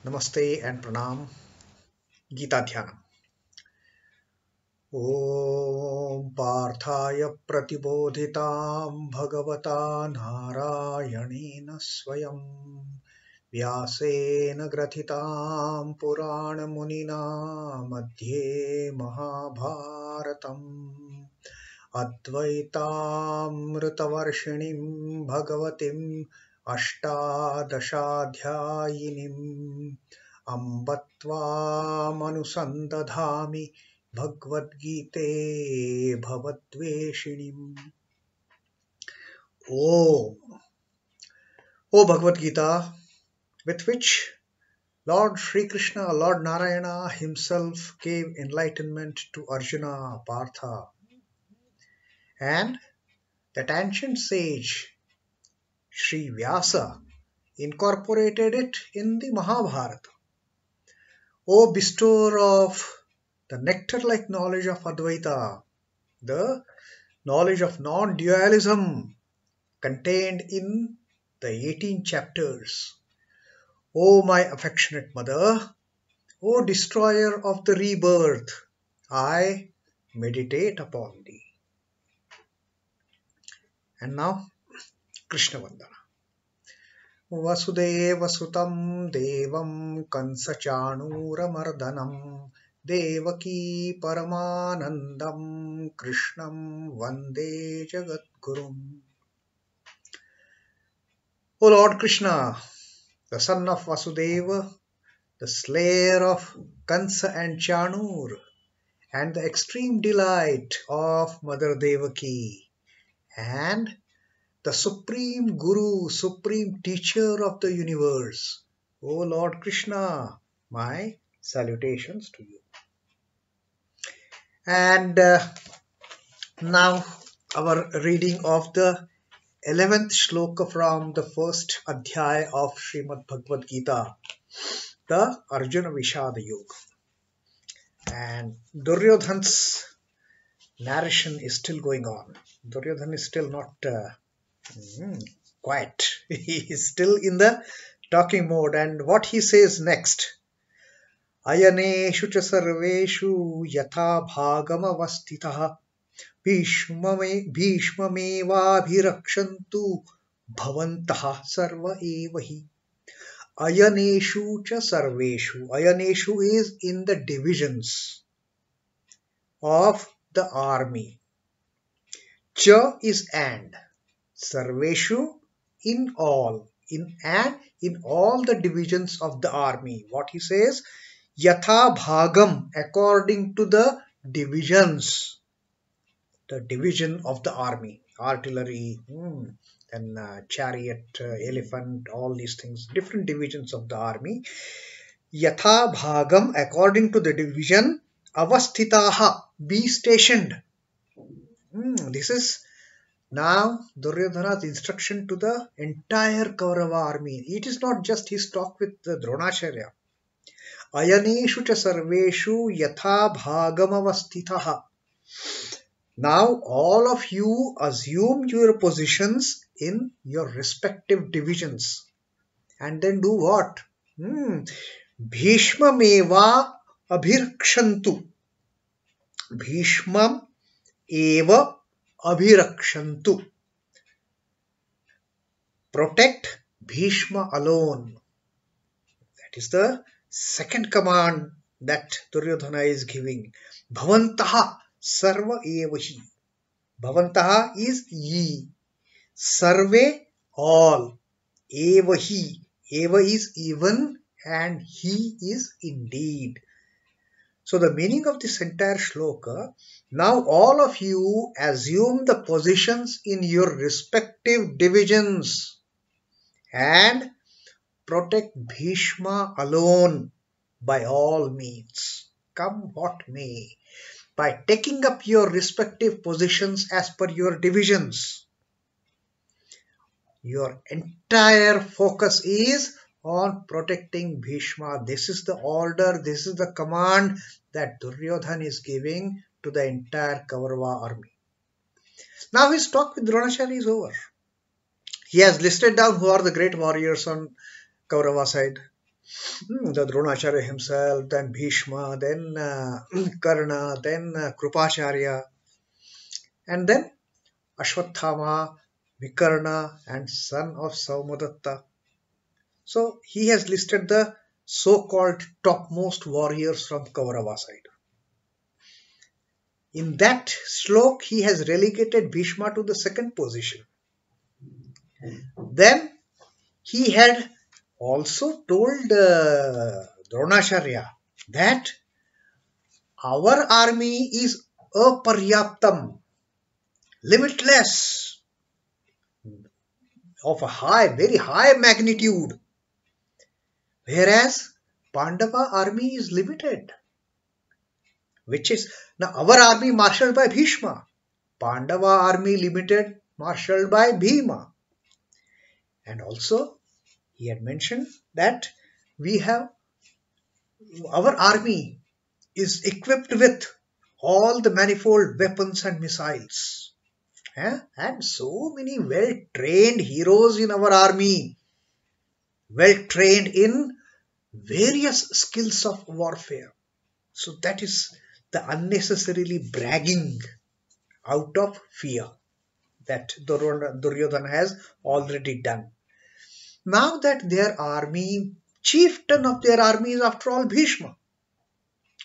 Namaste and Pranam. Gita Dhyanam. Om Parthaya Pratibodhitam Bhagavata Narayanena Swayam Vyasena Grathitam Purana Munina Madhye Mahabharatam Advaitamritavarshinim Bhagavatim Ashtadashadhyayinim Ambatvam Bhagavad Gita Bhavadveshinim. Om. O Bhagavad Gita, with which Lord Sri Krishna, Lord Narayana himself gave enlightenment to Arjuna, Partha, and that ancient sage Sri Vyasa incorporated it in the Mahabharata. O bestower of the nectar-like knowledge of Advaita, the knowledge of non-dualism contained in the 18 chapters. O my affectionate mother, O destroyer of the rebirth, I meditate upon thee. And now, Krishna Vandana. Vasudeva Sutam Devam Kansachanuramardanam Devaki Paramanandam Krishnam Vande Jagadgurum. O Lord Krishna, the son of Vasudeva, the slayer of Kansa and Chanur, and the extreme delight of Mother Devaki, and the supreme Guru, supreme teacher of the universe. O Lord Krishna, my salutations to you. And now our reading of the 11th shloka from the first adhyaya of Srimad Bhagavad Gita, the Arjuna Vishada Yoga. And Duryodhan's narration is still going on. Duryodhan is still not quiet. He is still in the talking mode. And what he says next? Ayaneshu cha sarveshu yatha bhagam avastitaha bhishmameva bhirakshantu bhavantaha sarva evahi. Ayaneshu cha sarveshu. Ayaneshu is in the divisions of the army. Cha is and. Sarveshu in all. In all the divisions of the army. What he says? Yatha bhagam, according to the divisions. The division of the army. Artillery, and chariot, elephant, all these things. Different divisions of the army. Yatha bhagam, according to the division. Avasthitaha, be stationed. This is now Duryodhana's instruction to the entire Kaurava army. It is not just his talk with Dronacharya. Ayaneshu cha sarveshu yatha bhagam avasthitaha. Now all of you assume your positions in your respective divisions. And then do what? Bhishma meva abhirakshantu. Bhishmam eva abhirakshantu. Protect Bhishma alone. That is the second command that Duryodhana is giving. Bhavantaha sarva evahi. Bhavantaha is ye. Sarve all. Evahi. Eva is even and he is indeed. So the meaning of this entire shloka, now all of you assume the positions in your respective divisions and protect Bhishma alone by all means, come what may, by taking up your respective positions as per your divisions. Your entire focus is on protecting Bhishma. This is the order, this is the command that Duryodhan is giving to the entire Kaurava army. Now his talk with Dronacharya is over. He has listed down who are the great warriors on Kaurava side. The Dronacharya himself, then Bhishma, then Karna, then Krupacharya, and then Ashwathama, Vikarna, and son of Saumadatta. So he has listed the so-called topmost warriors from Kaurava side. In that slok, he has relegated Bhishma to the second position. Then he had also told Dronacharya that our army is aparyaptam, limitless, of a very high magnitude, whereas Pandava army is limited, which is now our army marshaled by Bhishma, Pandava army limited marshaled by Bhima. And also he had mentioned that we have our army is equipped with all the manifold weapons and missiles. And so many well-trained heroes in our army, well-trained in various skills of warfare. So that is the unnecessarily bragging out of fear that Duryodhana has already done. Now that their army, chieftain of their army is after all Bhishma,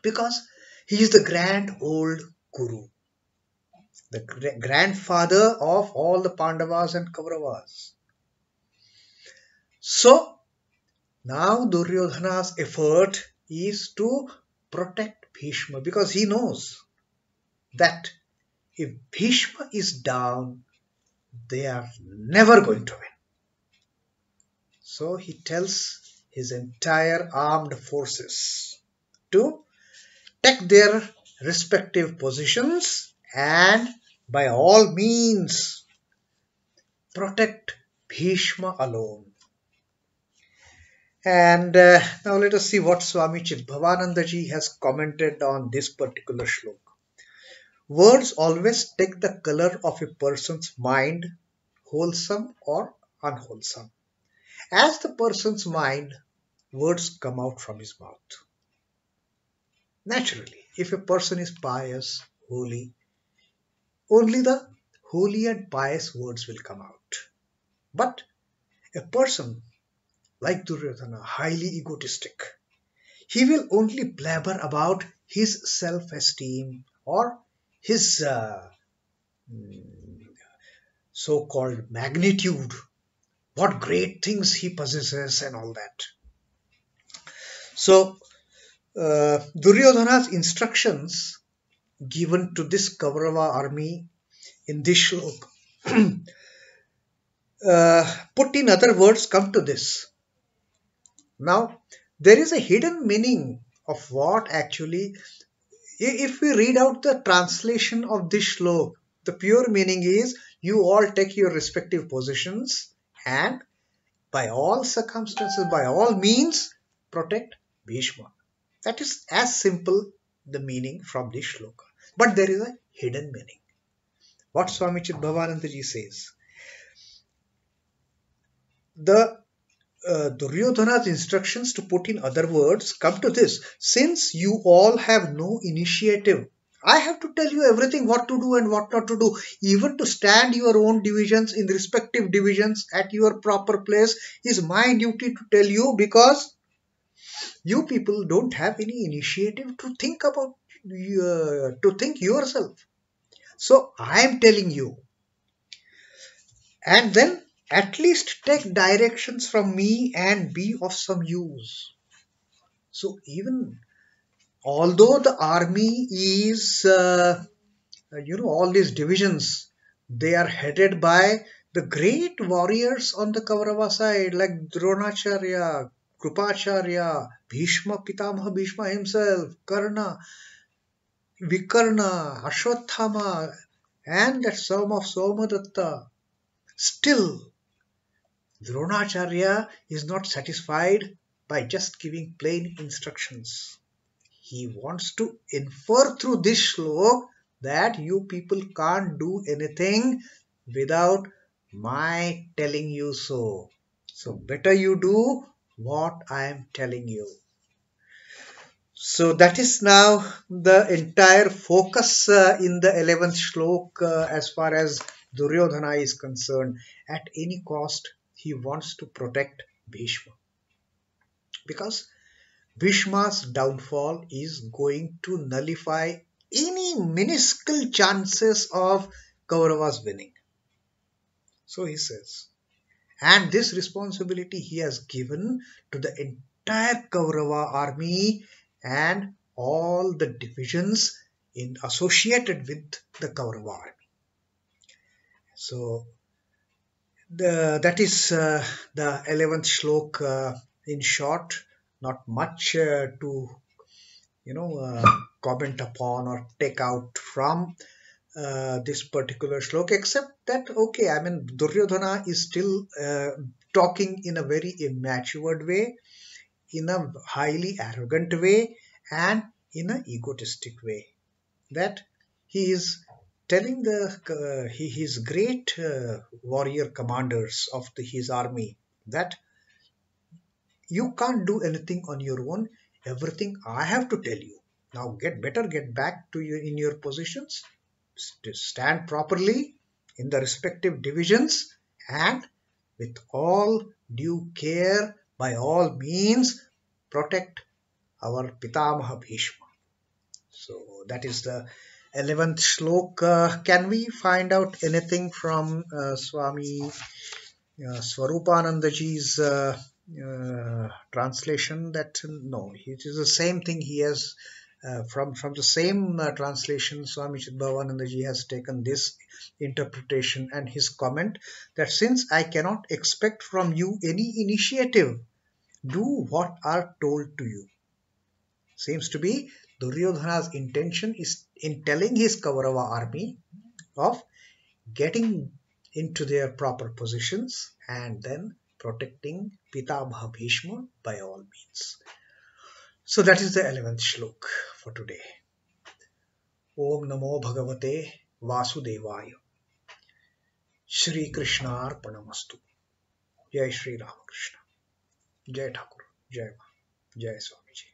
because he is the grand old guru, the grandfather of all the Pandavas and Kauravas. So now Duryodhana's effort is to protect Bhishma, because he knows that if Bhishma is down, they are never going to win. So he tells his entire armed forces to take their respective positions and by all means protect Bhishma alone. And now let us see what Swami Chidbhavananda ji has commented on this particular shloka. Words always take the color of a person's mind, wholesome or unwholesome. As the person's mind, words come out from his mouth. Naturally, if a person is pious, holy, only the holy and pious words will come out. But a person like Duryodhana, highly egotistic, he will only blabber about his self-esteem or his so-called magnitude, what great things he possesses and all that. So Duryodhana's instructions given to this Kaurava army in this shlok, put in other words, come to this. Now, there is a hidden meaning of what actually, if we read out the translation of this shlok, the pure meaning is you all take your respective positions and by all circumstances, by all means, protect Bhishma. That is as simple the meaning from this shloka. But there is a hidden meaning. What Swami Chidbhavananda ji says. The Duryodhana's instructions, to put in other words, come to this. Since you all have no initiative, I have to tell you everything, what to do and what not to do. Even to stand your own divisions in respective divisions at your proper place is my duty to tell you, because you people don't have any initiative to think about, to think yourself. So I am telling you. And then at least take directions from me and be of some use. So even although the army is, all these divisions, they are headed by the great warriors on the Kaurava side, like Dronacharya, Krupacharya, Bhishma, Pitamaha Bhishma himself, Karna, Vikarna, Ashwathama, and that son of Saumadatta. Still, Dronacharya is not satisfied by just giving plain instructions. He wants to infer through this shlok that you people can't do anything without my telling you so. So better you do what I am telling you. So that is now the entire focus in the 11th shlok as far as Duryodhana is concerned. At any cost, he wants to protect Bhishma because Bhishma's downfall is going to nullify any minuscule chances of Kauravas winning. So he says. And this responsibility he has given to the entire Kaurava army and all the divisions associated with the Kaurava army. So that is the 11th shlok in short. Not much to comment upon or take out from this particular shlok, except that, okay, I mean, Duryodhana is still talking in a very immature way, in a highly arrogant way, and in an egotistic way. That he is telling his great warrior commanders of his army that you can't do anything on your own. Everything I have to tell you. Now get back to you in your positions, stand properly in the respective divisions, and with all due care, by all means, protect our Pitamaha Bhishma. So that is the 11th shlok. Can we find out anything from Swami Swarupanandaji's translation? That no, it is the same thing he has from the same translation. Swami Chidbhavananda has taken this interpretation and his comment that since I cannot expect from you any initiative, do what are told to you. Seems to be Duryodhana's intention is in telling his Kaurava army of getting into their proper positions and then protecting Pitamaha Bhishma by all means. So that is the 11th shlok for today. Om Namo Bhagavate Vasudevaya. Shri Krishna Arpanamastu. Jai Shri Ramakrishna. Jai Thakur. Jai Ma. Jai Swamiji.